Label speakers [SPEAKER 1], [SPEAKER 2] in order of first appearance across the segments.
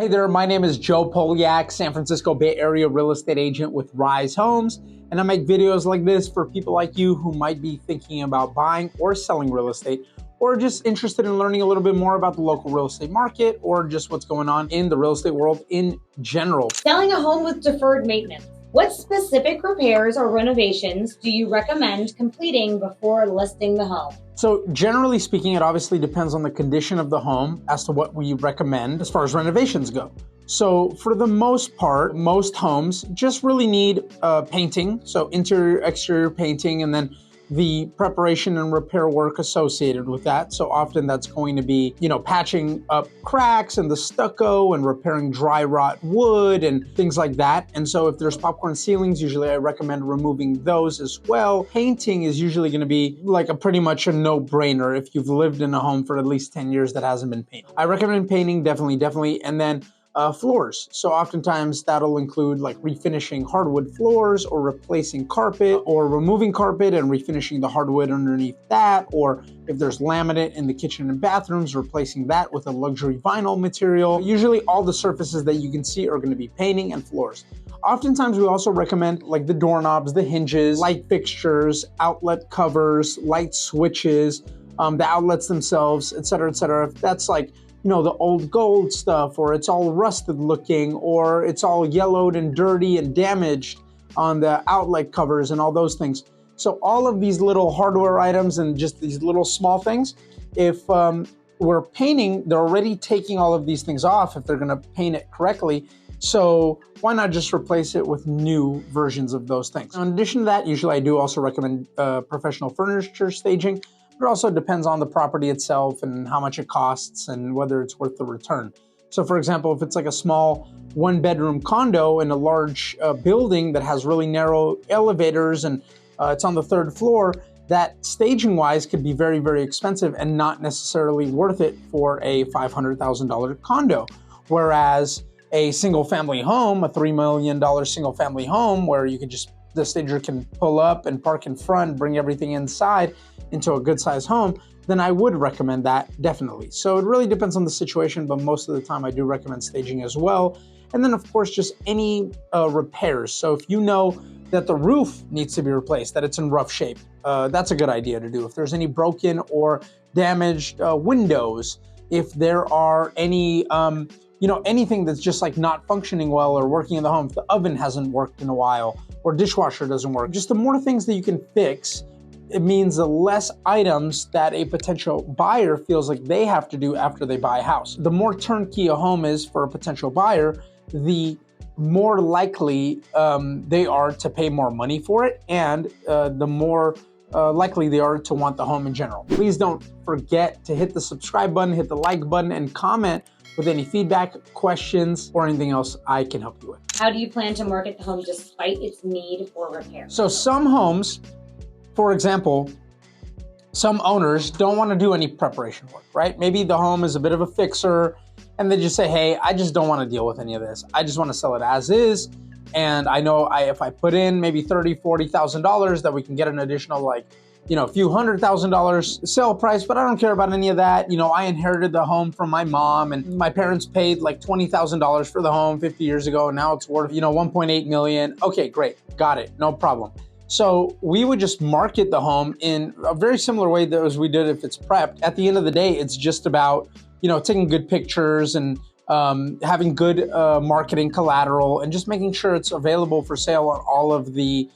[SPEAKER 1] Hey there, my name is Joe Polyak, San Francisco Bay Area real estate agent with Rise Homes, and I make videos like this for people like you who might be thinking about buying or selling real estate, or just interested in learning a little bit more about the local real estate market, or just what's going on in the real estate world in general.
[SPEAKER 2] Selling a home with deferred maintenance. What specific repairs or renovations do you recommend completing before listing the home?
[SPEAKER 1] So generally speaking, it obviously depends on the condition of the home as to what we recommend as far as renovations go. So for the most part, most homes just really need painting. So interior, exterior painting, and then the preparation and repair work associated with that. So often that's going to be, patching up cracks and the stucco and repairing dry rot wood and things like that. And so if there's popcorn ceilings, usually I recommend removing those as well. Painting is usually going to be like pretty much a no-brainer if you've lived in a home for at least 10 years that hasn't been painted. I recommend painting, definitely. And then floors. So oftentimes that'll include like refinishing hardwood floors or replacing carpet or removing carpet and refinishing the hardwood underneath that. Or if there's laminate in the kitchen and bathrooms, replacing that with a luxury vinyl material. Usually all the surfaces that you can see are going to be painting and floors. Oftentimes we also recommend like the doorknobs, the hinges, light fixtures, outlet covers, light switches, the outlets themselves, etc., etc. If that's like the old gold stuff, or it's all rusted looking, or it's all yellowed and dirty and damaged on the outlet covers and all those things. So all of these little hardware items and just these little small things, if we're painting, they're already taking all of these things off if they're gonna paint it correctly. So why not just replace it with new versions of those things? In addition to that, usually I do also recommend professional furniture staging. It also depends on the property itself and how much it costs and whether it's worth the return. So for example, if it's like a small one-bedroom condo in a large building that has really narrow elevators and it's on the third floor, that staging-wise could be very, very expensive and not necessarily worth it for a $500,000 condo. Whereas a single-family home, a $3 million single-family home where you could the stager can pull up and park in front, bring everything inside into a good sized home, then I would recommend that definitely. So it really depends on the situation, but most of the time I do recommend staging as well. And then of course, just any repairs. So if you know that the roof needs to be replaced, that it's in rough shape, that's a good idea to do. If there's any broken or damaged windows, if there are any anything that's just like not functioning well or working in the home, if the oven hasn't worked in a while or dishwasher doesn't work, just the more things that you can fix, it means the less items that a potential buyer feels like they have to do after they buy a house. The more turnkey a home is for a potential buyer, the more likely they are to pay more money for it, and the more likely they are to want the home in general. Please don't forget to hit the subscribe button, hit the like button, and comment with any feedback, questions, or anything else I can help you with.
[SPEAKER 2] How do you plan to market the home despite its need for repair?
[SPEAKER 1] So some homes, for example, some owners don't want to do any preparation work, right? Maybe the home is a bit of a fixer and they just say, hey, I just don't want to deal with any of this. I just want to sell it as is. And I know if I put in maybe $30,000, $40,000 that we can get an additional a few $100,000 sale price, but I don't care about any of that. I inherited the home from my mom and my parents paid like $20,000 for the home 50 years ago. And now it's worth, 1.8 million. Okay, great. Got it. No problem. So we would just market the home in a very similar way as we did if it's prepped. At the end of the day, it's just about, taking good pictures and having good marketing collateral and just making sure it's available for sale on all of the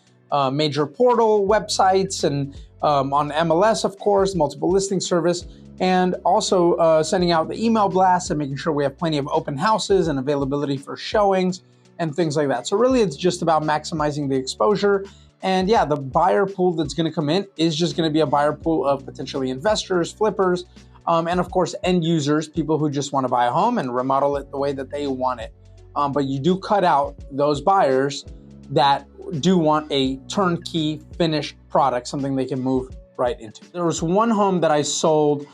[SPEAKER 1] major portal websites and on MLS, of course, multiple listing service, and also sending out the email blasts and making sure we have plenty of open houses and availability for showings and things like that. So really, it's just about maximizing the exposure. And yeah, the buyer pool that's going to come in is just going to be a buyer pool of potentially investors, flippers, and of course, end users, people who just want to buy a home and remodel it the way that they want it. But you do cut out those buyers that do want a turnkey finished product, something they can move right into. There was one home that I sold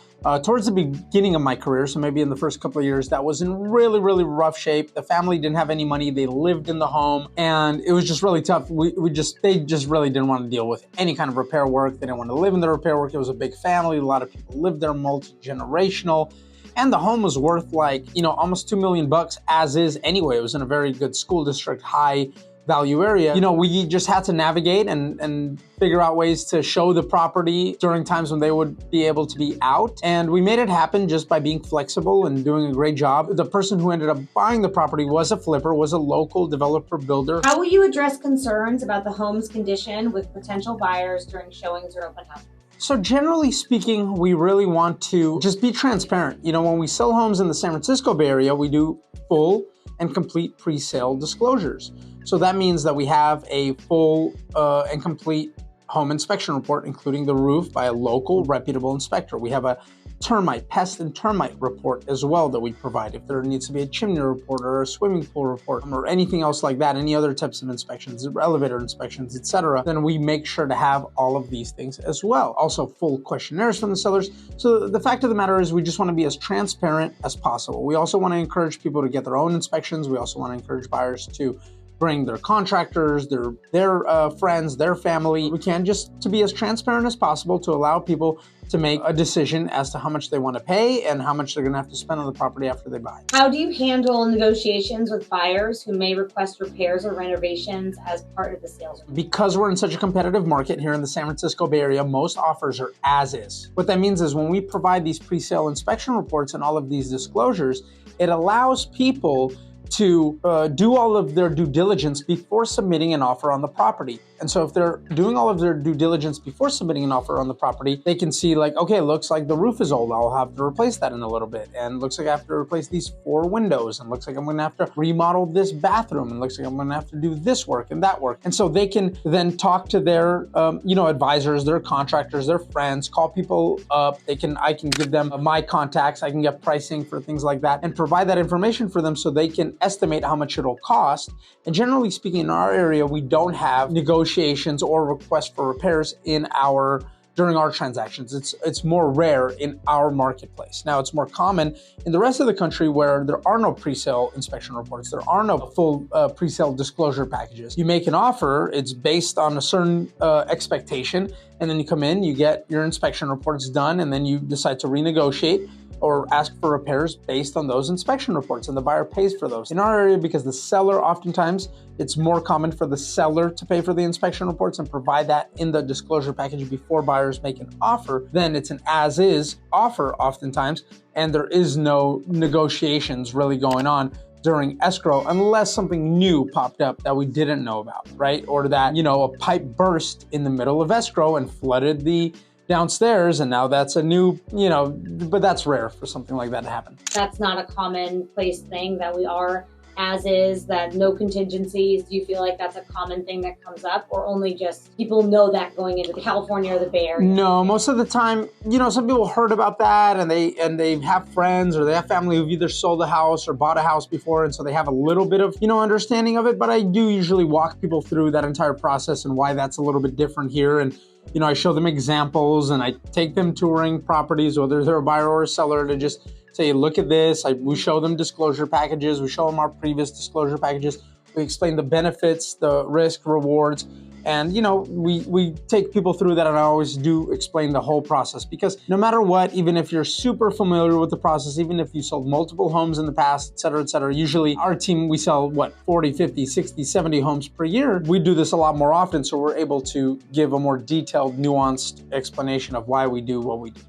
[SPEAKER 1] towards the beginning of my career, so maybe in the first couple of years, that was in really, really rough shape. The family didn't have any money. They lived in the home, and it was just really tough. They just really didn't want to deal with any kind of repair work. They didn't want to live in the repair work. It was a big family. A lot of people lived there, multi-generational. And the home was worth like, almost $2 million as is anyway. It was in a very good school district, high value area. We just had to navigate and figure out ways to show the property during times when they would be able to be out. And we made it happen just by being flexible and doing a great job. The person who ended up buying the property was a flipper, was a local developer builder.
[SPEAKER 2] How will you address concerns about the home's condition with potential buyers during showings or open houses?
[SPEAKER 1] So generally speaking, we really want to just be transparent. When we sell homes in the San Francisco Bay Area, we do full and complete pre-sale disclosures. So that means that we have a full and complete home inspection report, including the roof by a local reputable inspector. We have a pest and termite report as well that we provide. If there needs to be a chimney report or a swimming pool report or anything else like that, any other types of inspections, elevator inspections, etc., then we make sure to have all of these things as well. Also full questionnaires from the sellers. So the fact of the matter is we just want to be as transparent as possible. We also want to encourage people to get their own inspections. We also want to encourage buyers to bring their contractors, their friends, their family. We can just to be as transparent as possible to allow people to make a decision as to how much they want to pay and how much they're going to have to spend on the property after they buy.
[SPEAKER 2] How do you handle negotiations with buyers who may request repairs or renovations as part of the sales?
[SPEAKER 1] Because we're in such a competitive market here in the San Francisco Bay Area, most offers are as is. What that means is when we provide these pre-sale inspection reports and all of these disclosures, it allows people to do all of their due diligence before submitting an offer on the property. And so if they're doing all of their due diligence before submitting an offer on the property, they can see like, okay, looks like the roof is old. I'll have to replace that in a little bit. And looks like I have to replace these 4 windows. And looks like I'm going to have to remodel this bathroom. And looks like I'm going to have to do this work and that work. And so they can then talk to their, advisors, their contractors, their friends, call people up. I can give them my contacts. I can get pricing for things like that and provide that information for them so they can estimate how much it'll cost. And generally speaking, in our area, we don't have negotiations or requests for repairs during our transactions. It's more rare in our marketplace. Now, it's more common in the rest of the country where there are no pre-sale inspection reports. There are no full pre-sale disclosure packages. You make an offer, it's based on a certain expectation, and then you come in, you get your inspection reports done, and then you decide to renegotiate or ask for repairs based on those inspection reports, and the buyer pays for those. In our area, because the seller, oftentimes, it's more common for the seller to pay for the inspection reports and provide that in the disclosure package before buyers make an offer, then it's an as-is offer oftentimes, and there is no negotiations really going on during escrow unless something new popped up that we didn't know about, right? Or that, a pipe burst in the middle of escrow and flooded the downstairs, and now that's a new, but that's rare for something like that to happen.
[SPEAKER 2] That's not a commonplace thing that we are as is, that no contingencies. Do you feel like that's a common thing that comes up, or only just people know that going into California or the Bay Area?
[SPEAKER 1] No, most of the time, some people heard about that and they have friends or they have family who've either sold a house or bought a house before, and so they have a little bit of, understanding of it, but I do usually walk people through that entire process and why that's a little bit different here. And I show them examples and I take them touring properties, whether they're a buyer or a seller, to just say, look at this. We show them disclosure packages. We show them our previous disclosure packages. We explain the benefits, the risk, rewards. And, we take people through that, and I always do explain the whole process, because no matter what, even if you're super familiar with the process, even if you sold multiple homes in the past, et cetera, usually our team, we sell 40, 50, 60, 70 homes per year. We do this a lot more often, so we're able to give a more detailed, nuanced explanation of why we do what we do.